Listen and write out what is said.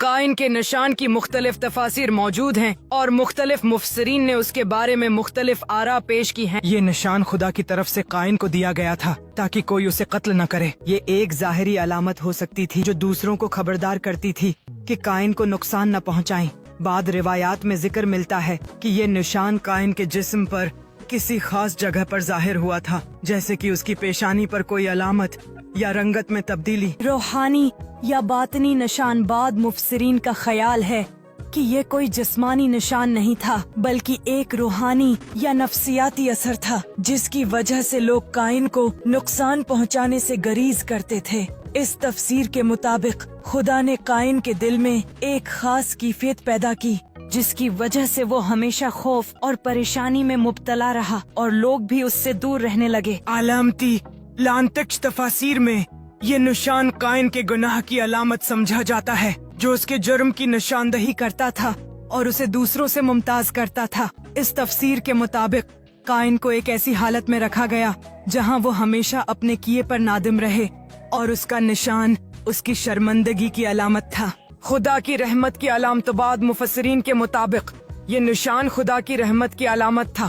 قائن کے نشان کی مختلف تفاسیر موجود ہیں اور مختلف مفسرین نے اس کے بارے میں مختلف آراء پیش کی ہیں۔ یہ نشان خدا کی طرف سے قائن کو دیا گیا تھا تاکہ کوئی اسے قتل نہ کرے۔ یہ ایک ظاہری علامت ہو سکتی تھی جو دوسروں کو خبردار کرتی تھی کہ قائن کو نقصان نہ پہنچائیں۔ بعد روایات میں ذکر ملتا ہے کہ یہ نشان قائن کے جسم پر کسی خاص جگہ پر ظاہر ہوا تھا، جیسے کہ اس کی پیشانی پر کوئی علامت یا رنگت میں تبدیلی۔ روحانی یا باطنی نشان، بعد مفسرین کا خیال ہے کہ یہ کوئی جسمانی نشان نہیں تھا بلکہ ایک روحانی یا نفسیاتی اثر تھا جس کی وجہ سے لوگ قائن کو نقصان پہنچانے سے گریز کرتے تھے۔ اس تفسیر کے مطابق خدا نے قائن کے دل میں ایک خاص کیفیت پیدا کی جس کی وجہ سے وہ ہمیشہ خوف اور پریشانی میں مبتلا رہا اور لوگ بھی اس سے دور رہنے لگے۔ علامتی لانتکش تفاسیر میں یہ نشان قائن کے گناہ کی علامت سمجھا جاتا ہے جو اس کے جرم کی نشاندہی کرتا تھا اور اسے دوسروں سے ممتاز کرتا تھا۔ اس تفسیر کے مطابق قائن کو ایک ایسی حالت میں رکھا گیا جہاں وہ ہمیشہ اپنے کیے پر نادم رہے اور اس کا نشان اس کی شرمندگی کی علامت تھا۔ خدا کی رحمت کی علامت، بعد مفسرین کے مطابق یہ نشان خدا کی رحمت کی علامت تھا۔